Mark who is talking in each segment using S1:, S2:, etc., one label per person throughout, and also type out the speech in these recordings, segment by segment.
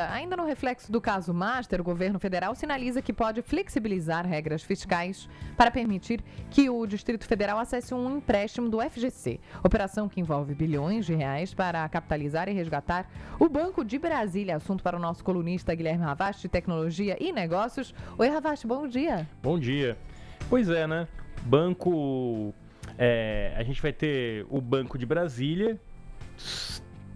S1: Ainda no reflexo do caso Master, o governo federal sinaliza que pode flexibilizar regras fiscais para permitir que o Distrito Federal acesse um empréstimo do FGC. Operação que envolve bilhões de reais para capitalizar e resgatar o Banco de Brasília. Assunto para o nosso colunista Guilherme Ravast, de Tecnologia e Negócios. Oi, Ravast, bom dia.
S2: Bom dia. Pois é, né? A gente vai ter o Banco de Brasília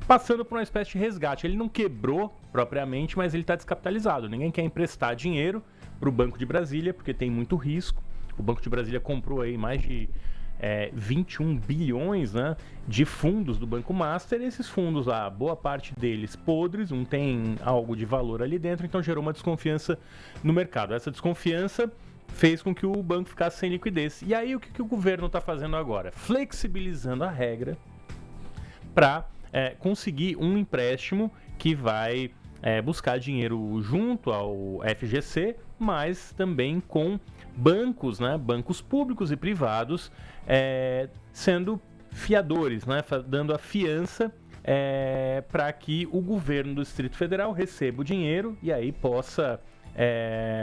S2: passando por uma espécie de resgate. Ele não quebrou propriamente, mas ele está descapitalizado. Ninguém quer emprestar dinheiro para o Banco de Brasília, porque tem muito risco. O Banco de Brasília comprou aí mais de 21 bilhões, né, de fundos do Banco Master. E esses fundos, a boa parte deles podres, não tem algo de valor ali dentro, então gerou uma desconfiança no mercado. Essa desconfiança fez com que o banco ficasse sem liquidez. E aí o que o governo está fazendo agora? Flexibilizando a regra para conseguir um empréstimo que vai buscar dinheiro junto ao FGC, mas também com bancos, né, bancos públicos e privados sendo fiadores, né, dando a fiança para que o governo do Distrito Federal receba o dinheiro e aí possa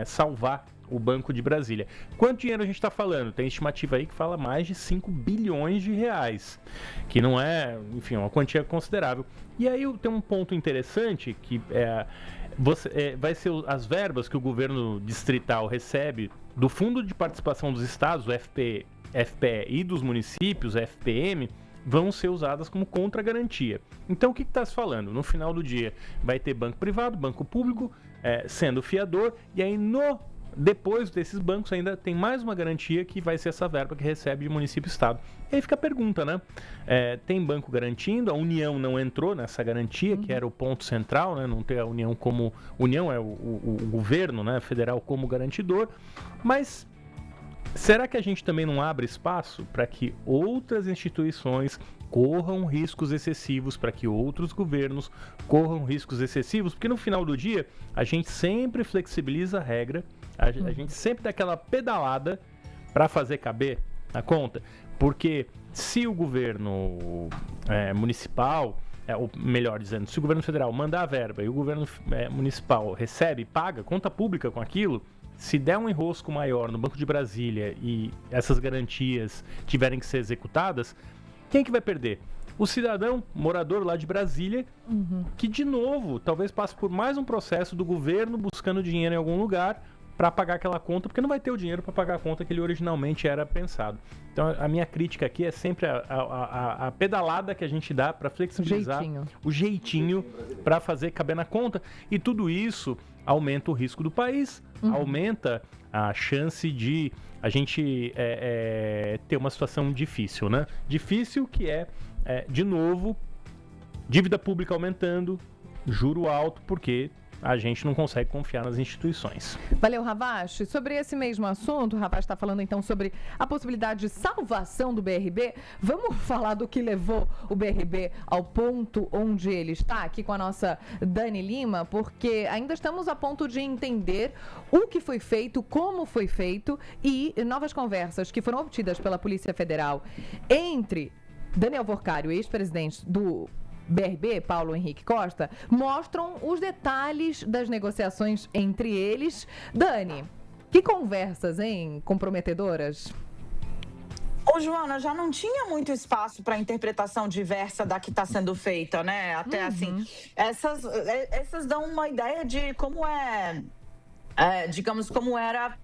S2: salvar o Banco de Brasília. Quanto dinheiro a gente está falando? Tem estimativa aí que fala mais de 5 bilhões de reais, que não é, enfim, uma quantia considerável. E aí tem um ponto interessante que vai ser as verbas que o governo distrital recebe do Fundo de Participação dos Estados, o FPE, e dos municípios, FPM, vão ser usadas como contra-garantia. Então, o que está se falando? No final do dia, vai ter banco privado, banco público, sendo fiador, e aí depois desses bancos ainda tem mais uma garantia que vai ser essa verba que recebe de município e estado. E aí fica a pergunta, né? Tem banco garantindo, a União não entrou nessa garantia, que era o ponto central, né? Não ter a União como... União é o governo, né, federal como garantidor, mas será que a gente também não abre espaço para que outras instituições corram riscos excessivos, para que outros governos corram riscos excessivos? Porque no final do dia, a gente sempre flexibiliza a regra, a gente sempre dá aquela pedalada para fazer caber a conta, porque se o governo municipal, ou melhor dizendo, se o governo federal mandar a verba e o governo municipal recebe, paga, conta pública com aquilo, se der um enrosco maior no Banco de Brasília e essas garantias tiverem que ser executadas, quem que vai perder? O cidadão, morador lá de Brasília, que de novo, talvez passe por mais um processo do governo buscando dinheiro em algum lugar para pagar aquela conta, porque não vai ter o dinheiro para pagar a conta que ele originalmente era pensado. Então a minha crítica aqui é sempre a pedalada que a gente dá para flexibilizar o jeitinho para fazer caber na conta, e tudo isso aumenta o risco do país, aumenta a chance de a gente ter uma situação difícil, né? Difícil que de novo, dívida pública aumentando, juro alto, porque a gente não consegue confiar nas instituições.
S1: Valeu, Ravast. Sobre esse mesmo assunto, o Ravast está falando então sobre a possibilidade de salvação do BRB. Vamos falar do que levou o BRB ao ponto onde ele está, aqui com a nossa Dani Lima, porque ainda estamos a ponto de entender o que foi feito, como foi feito, e novas conversas que foram obtidas pela Polícia Federal entre Daniel Worcário, ex-presidente do BRB, Paulo Henrique Costa, mostram os detalhes das negociações entre eles. Dani, que conversas, hein, comprometedoras?
S3: Ô, Joana, já não tinha muito espaço para interpretação diversa da que está sendo feita, né? Até assim, essas dão uma ideia de como digamos, como era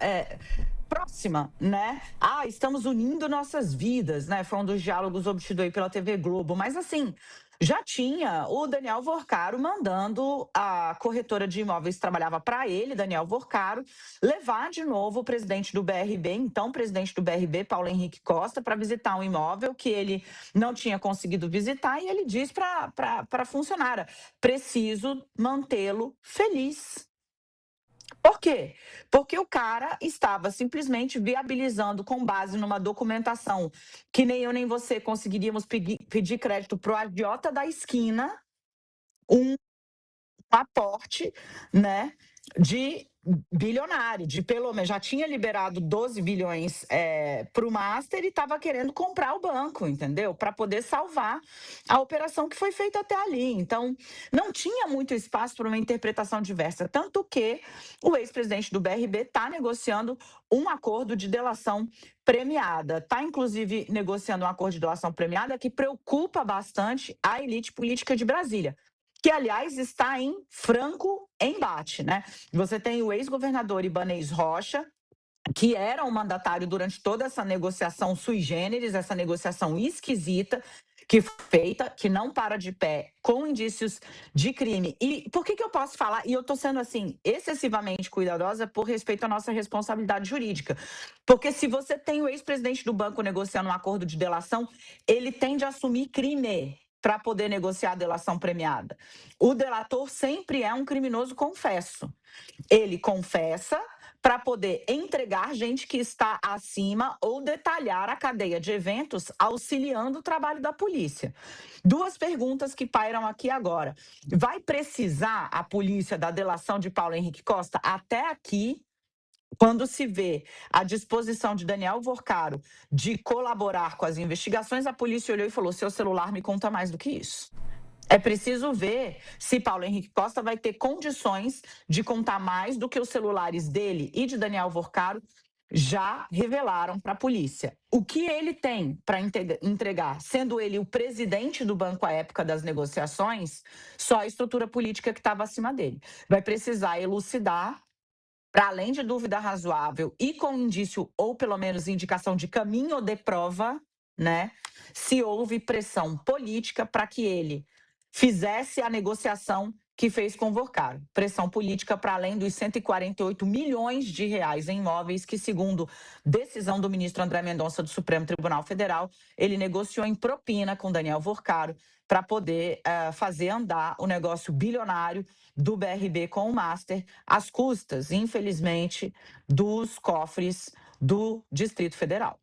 S3: próxima, né? Estamos unindo nossas vidas, né? Foi um dos diálogos obtidos aí pela TV Globo, mas assim, já tinha o Daniel Worcário mandando a corretora de imóveis que trabalhava para ele, Daniel Worcário, levar de novo o presidente do BRB, então presidente do BRB, Paulo Henrique Costa, para visitar um imóvel que ele não tinha conseguido visitar, e ele diz para a funcionária: preciso mantê-lo feliz. Por quê? Porque o cara estava simplesmente viabilizando, com base numa documentação que nem eu nem você conseguiríamos pedir crédito para o agiota da esquina, um aporte, né, de bilionário, de pelo menos já tinha liberado 12 bilhões para o Master e estava querendo comprar o banco, entendeu? Para poder salvar a operação que foi feita até ali. Então, não tinha muito espaço para uma interpretação diversa, tanto que o ex-presidente do BRB está negociando um acordo de delação premiada. Está, inclusive, negociando um acordo de delação premiada que preocupa bastante a elite política de Brasília, que, aliás, está em franco embate, né? Você tem o ex-governador Ibanez Rocha, que era o mandatário durante toda essa negociação sui generis, essa negociação esquisita, que foi feita, que não para de pé, com indícios de crime. E por que eu posso falar? E eu estou sendo, assim, excessivamente cuidadosa por respeito à nossa responsabilidade jurídica. Porque se você tem o ex-presidente do banco negociando um acordo de delação, ele tende a assumir crime para poder negociar a delação premiada. O delator sempre é um criminoso confesso. Ele confessa para poder entregar gente que está acima ou detalhar a cadeia de eventos auxiliando o trabalho da polícia. Duas perguntas que pairam aqui agora. Vai precisar a polícia da delação de Paulo Henrique Costa? Até aqui, quando se vê a disposição de Daniel Vorcaro de colaborar com as investigações, a polícia olhou e falou: seu celular me conta mais do que isso. É preciso ver se Paulo Henrique Costa vai ter condições de contar mais do que os celulares dele e de Daniel Vorcaro já revelaram para a polícia. O que ele tem para entregar, sendo ele o presidente do banco à época das negociações, só a estrutura política que estava acima dele. Vai precisar elucidar, para além de dúvida razoável e com indício ou pelo menos indicação de caminho de prova, né, se houve pressão política para que ele fizesse a negociação que fez com o Vorcaro. Pressão política para além dos 148 milhões de reais em imóveis que, segundo decisão do ministro André Mendonça do Supremo Tribunal Federal, ele negociou em propina com Daniel Vorcaro para poder fazer andar o negócio bilionário do BRB com o Master, às custas, infelizmente, dos cofres do Distrito Federal.